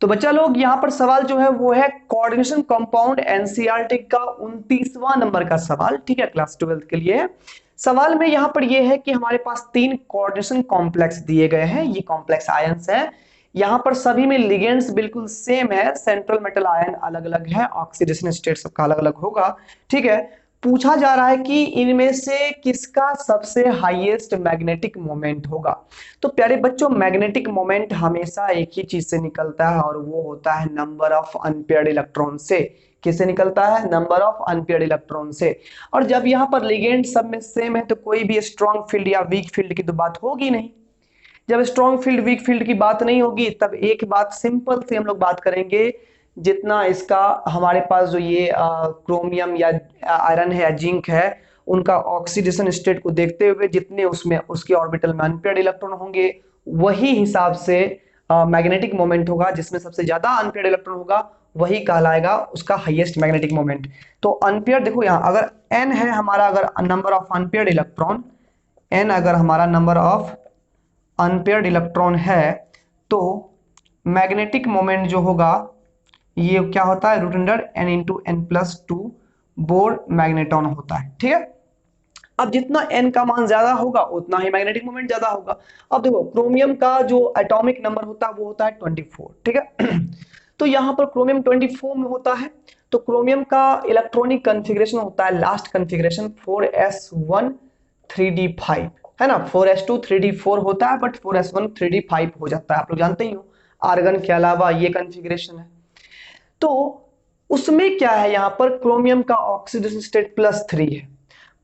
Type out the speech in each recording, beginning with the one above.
तो बच्चा लोग यहाँ पर सवाल जो है वो है कोऑर्डिनेशन कंपाउंड एनसीईआरटी का 29वां नंबर का सवाल, ठीक है, क्लास 12 के लिए। सवाल में यहाँ पर ये है कि हमारे पास 3 कोऑर्डिनेशन कॉम्प्लेक्स दिए गए हैं, ये कॉम्प्लेक्स आयंस है। यहाँ पर सभी में लिगेंड्स बिल्कुल सेम है, सेंट्रल मेटल आयन अलग अलग है, ऑक्सीडेशन स्टेट सबका अलग अलग होगा, ठीक है। पूछा जा रहा है कि इनमें से किसका सबसे हाईएस्ट मैग्नेटिक मोमेंट होगा। तो प्यारे बच्चों, मैग्नेटिक मोमेंट हमेशा एक ही चीज से निकलता है और वो होता है नंबर ऑफ अनपेयर्ड इलेक्ट्रॉन से। किससे निकलता है? नंबर ऑफ अनपेयर्ड इलेक्ट्रॉन से। और जब यहाँ पर लिगेंड सब में सेम है तो कोई भी स्ट्रॉन्ग फील्ड या वीक फील्ड की तो बात होगी नहीं। जब स्ट्रॉन्ग फील्ड वीक फील्ड की बात नहीं होगी तब एक बात सिंपल से हम लोग बात करेंगे, जितना इसका हमारे पास जो ये क्रोमियम या आयरन है या जिंक है, उनका ऑक्सीडेशन स्टेट को देखते हुए जितने उसमें उसके ऑर्बिटल में अनपेयर्ड इलेक्ट्रॉन होंगे वही हिसाब से मैग्नेटिक मोमेंट होगा। जिसमें सबसे ज्यादा अनपेयर्ड इलेक्ट्रॉन होगा वही कहलाएगा उसका हाईएस्ट मैग्नेटिक मोमेंट। तो अनपेयर्ड देखो यहाँ अगर n है हमारा, अगर number of unpaired electron, n अगर हमारा नंबर ऑफ अनपेयर्ड इलेक्ट्रॉन है तो मैग्नेटिक मोमेंट जो होगा ये क्या होता है, root under n into n plus two Bohr magneton होता है, ठीक है। अब जितना n का मान ज्यादा होगा उतना ही मैग्नेटिक मोमेंट ज्यादा होगा। अब देखो क्रोमियम का जो एटॉमिक नंबर होता है वो होता है 24, ठीक है। तो यहाँ पर क्रोमियम 24 में होता है। तो क्रोमियम का इलेक्ट्रॉनिक कन्फिग्रेशन होता है लास्ट कन्फिग्रेशन 4s1 3d5, है ना। 4s2 3d4 होता है बट 4s1 3d5 हो जाता है, आप लोग जानते ही हो। आर्गन के अलावा ये कन्फिग्रेशन है। तो उसमें क्या है, यहाँ पर क्रोमियम का ऑक्सीडेशन स्टेट +3 है।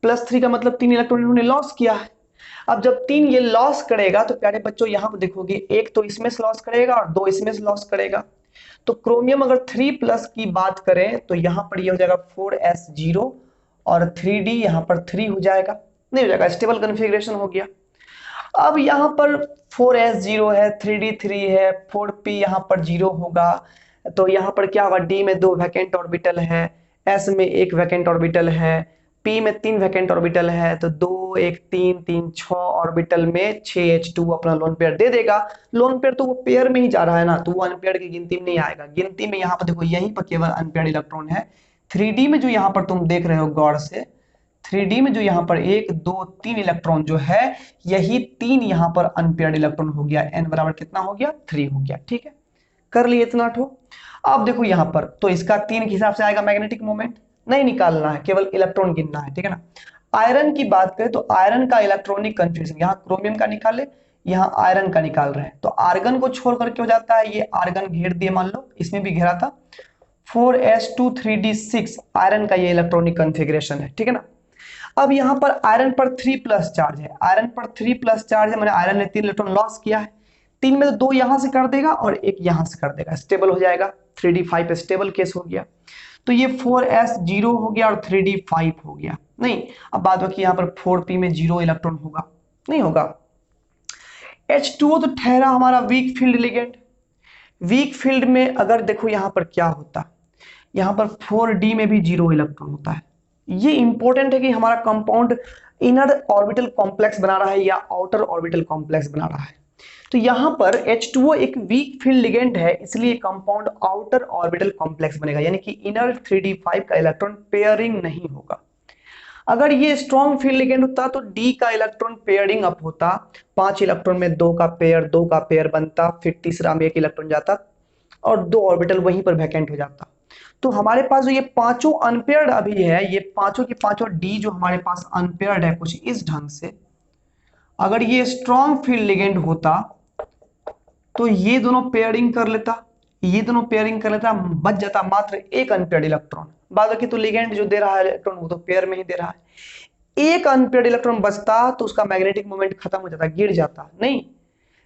+3 का मतलब 3 इलेक्ट्रॉन इन्होंने लॉस किया है। अब जब 3 ये लॉस करेगा तो प्यारे बच्चों यहाँ पर देखोगे एक तो इसमें से लॉस करेगा और 2 इसमें से लॉस करेगा। तो क्रोमियम अगर 3+ की बात करें तो यहाँ पर ये हो जाएगा 4s0 और 3d यहाँ पर 3 हो जाएगा, नहीं हो जाएगा, स्टेबल कन्फिग्रेशन हो गया। अब यहाँ पर 4s0 है, 3d 3 है, 4p यहाँ पर 0 होगा। तो यहाँ पर क्या होगा, d में 2 वैकेंट ऑर्बिटल है, s में 1 वैकेंट ऑर्बिटल है, p में 3 वैकेंट ऑर्बिटल है। तो 2 1 3 3 6 ऑर्बिटल में 6h2 अपना लोन पेयर दे देगा। लोन पेयर तो वो पेयर में ही जा रहा है ना, तो वो अनपेयर की गिनती में नहीं आएगा। गिनती में यहाँ पर देखो यहीं पर केवल अनपेयर इलेक्ट्रॉन है। 3d में जो यहाँ पर तुम देख रहे हो गौर से, 3d में जो यहाँ पर 1 2 3 इलेक्ट्रॉन जो है, यही 3 यहाँ पर अनपेयर्ड इलेक्ट्रॉन हो गया। n बराबर कितना हो गया, 3 हो गया, ठीक है। कर लिए इतना ठो। अब देखो यहाँ पर तो इसका 3 के हिसाब से आएगा मैग्नेटिक मोमेंट, नहीं निकालना है, केवल इलेक्ट्रॉन गिनना है, ठीक है ना। आयरन की बात करें तो आयरन का इलेक्ट्रॉनिक कंफ्यूजन, यहाँ क्रोमियम का निकाले, यहाँ आयरन का निकाल रहे हैं। तो आर्गन को छोड़ करके हो जाता है, ये आर्गन घेर दिए, मान लो इसमें भी घेरा था। 4s2 3d6 आयरन का ये इलेक्ट्रॉनिक कंफिग्रेशन है, ठीक है ना। अब यहाँ पर आयरन पर 3+ चार्ज है, आयरन पर 3+ चार्ज है, मैंने आयरन ने 3 इलेक्ट्रॉन लॉस किया है। 3 में तो 2 यहां से कर देगा और 1 यहां से कर देगा, स्टेबल हो जाएगा। 3d5 स्टेबल केस हो गया। तो ये 4s0 हो गया और 3d5 हो गया। नहीं, अब बात बाकी यहाँ पर 4p में 0 इलेक्ट्रॉन होगा, नहीं होगा। H2O तो ठहरा हमारा weak field ligand. Weak field में अगर देखो यहाँ पर क्या होता, यहाँ पर 4d में भी 0 इलेक्ट्रॉन होता है। ये इंपॉर्टेंट है कि हमारा कंपाउंड इनर ऑर्बिटल कॉम्प्लेक्स बना रहा है या आउटर ऑर्बिटल कॉम्प्लेक्स बना रहा है। तो यहाँ पर H2O एक वीक फील्ड लिगेंड है, इसलिए कंपाउंड आउटर ऑर्बिटल कॉम्प्लेक्स बनेगा, यानी कि इनर 3d5 का इलेक्ट्रॉन पेयरिंग नहीं होगा। अगर ये स्ट्रॉन्ग फील्ड लिगेंड होता तो D का इलेक्ट्रॉन पेयरिंग अप होता, 5 इलेक्ट्रॉन में 2 का पेयर बनता, फिर तीसरा में 1 इलेक्ट्रॉन जाता और 2 ऑर्बिटल वहीं पर वैकेंट हो जाता। तो हमारे पास जो ये पांचों अनपेयर्ड अभी है, ये पांचों की पांचों डी जो हमारे पास अनपेयर्ड है कुछ इस ढंग से, अगर ये स्ट्रॉन्ग फील्ड लिगेंड होता तो ये दोनों पेयरिंग कर लेता, ये दोनों पेयरिंग कर लेता, बच जाता मात्र एक अनपेयर्ड इलेक्ट्रॉन। बाकी तो लिगेंड जो दे रहा है इलेक्ट्रॉन वो तो पेयर में ही दे रहा है। एक अनपेयर्ड इलेक्ट्रॉन बचता तो उसका मैग्नेटिक मोमेंट खत्म हो जाता, गिर जाता नहीं।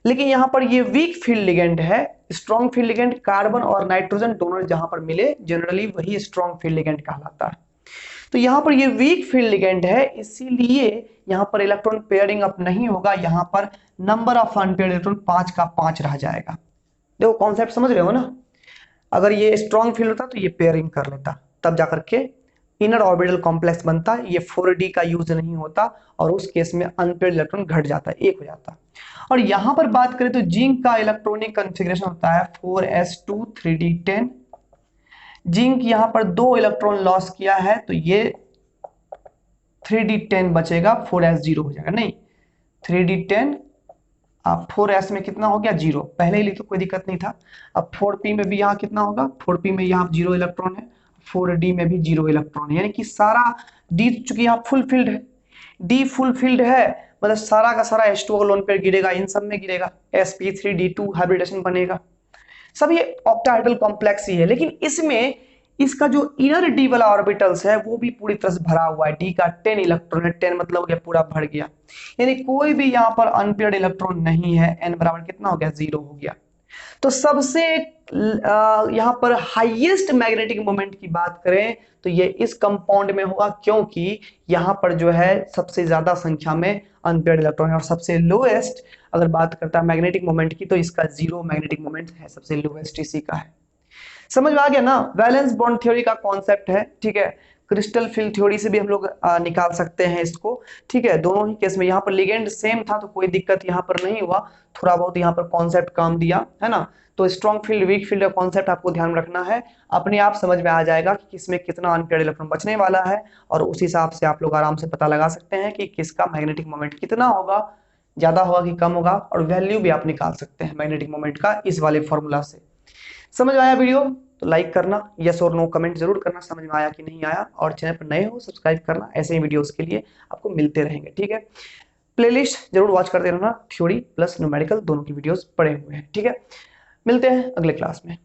लेकिन यहां पर ये वीक फील्ड लिगेंड है, स्ट्रॉन्ग फील्ड लिगेंड कार्बन और नाइट्रोजन दोनों जहां पर मिले जनरली वही स्ट्रॉन्ग फील्ड लिगेंड कहलाता है। तो यहां पर ये वीक फील्ड लिगेंड है, इसीलिए यहां पर इलेक्ट्रॉन पेयरिंग अप नहीं होगा। यहां पर नंबर ऑफ अनपेयर्ड इलेक्ट्रॉन 5 का 5 रह जाएगा। देखो कॉन्सेप्ट समझ रहे हो ना। अगर ये स्ट्रॉन्ग फील्ड होता तो ये पेयरिंग कर लेता, तब जाकर के इनर ऑर्बिटल कॉम्प्लेक्स बनता है, ये 4d का यूज नहीं होता और उस केस में अनपेयर्ड इलेक्ट्रॉन घट जाता है, एक हो जाता है। और यहां पर बात करें तो जिंक का इलेक्ट्रॉनिक कॉन्फ़िगरेशन होता है 4s2 3d10। जिंक यहां पर 2 इलेक्ट्रॉन लॉस किया है तो ये 3d10 बचेगा, 4s0 हो जाएगा, नहीं 3d10 अब 4s में कितना हो गया 0, पहले ही लिखो कोई दिक्कत नहीं था। अब 4p में भी यहाँ कितना होगा, 4p में यहाँ 0 इलेक्ट्रॉन है, 4d में भी 0 इलेक्ट्रॉन है, यानी कि सारा d चूंकि यहाँ फुलफिल्ड है, d फुलफिल्ड है मतलब सारा का सारा H2O लोन पेयर गिरेगा, इन सब में गिरेगा, sp3d2 हाइब्रिडेशन बनेगा। सब ये ऑक्टाहेड्रल कॉम्प्लेक्स ही है, लेकिन इसमें इसका जो इनर डी वाला ऑर्बिटल्स है वो भी पूरी तरह से भरा हुआ है, डी का 10 इलेक्ट्रॉन है, 10 मतलब हो गया पूरा भर गया, यानी कोई भी यहाँ पर अनपेयर्ड इलेक्ट्रॉन नहीं है, n बराबर कितना हो गया 0 हो गया। तो सबसे यहाँ पर हाईएस्ट मैग्नेटिक मोमेंट की बात करें तो ये इस कंपाउंड में होगा, क्योंकि यहाँ पर जो है सबसे ज्यादा संख्या में अनपेयर्ड इलेक्ट्रॉन है, और सबसे लोएस्ट अगर बात करता है मैग्नेटिक मोमेंट की तो इसका 0 मैग्नेटिक मोमेंट है, सबसे लोएस्ट इसी का है। समझ में आ गया ना, वैलेंस बॉन्ड थ्योरी का कॉन्सेप्ट है, ठीक है। क्रिस्टल फील्ड थ्योरी से भी हम लोग निकाल सकते हैं इसको, ठीक है। दोनों ही केस में यहाँ पर लिगेंड सेम था तो कोई दिक्कत यहाँ पर नहीं हुआ, थोड़ा बहुत यहाँ पर कॉन्सेप्ट काम दिया है ना। तो स्ट्रॉन्ग फील्ड वीक फील्ड का कॉन्सेप्ट आपको ध्यान में रखना है, अपने आप समझ में आ जाएगा कि किसमें कितना अनपेयर्ड इलेक्ट्रॉन बचने वाला है, और उस हिसाब से आप लोग आराम से पता लगा सकते हैं कि किसका मैग्नेटिक मोमेंट कितना होगा, ज्यादा होगा कि कम होगा, और वैल्यू भी आप निकाल सकते हैं मैग्नेटिक मोमेंट का इस वाले फॉर्मूला से। समझ में आया वीडियो तो लाइक करना, यस और नो कमेंट जरूर करना समझ में आया कि नहीं आया, और चैनल पर नए हो सब्सक्राइब करना, ऐसे ही वीडियोस के लिए आपको मिलते रहेंगे, ठीक है। प्लेलिस्ट जरूर वॉच करते रहना, थ्योरी प्लस न्यूमेरिकल दोनों की वीडियोस पड़े हुए हैं, ठीक है। मिलते हैं अगले क्लास में।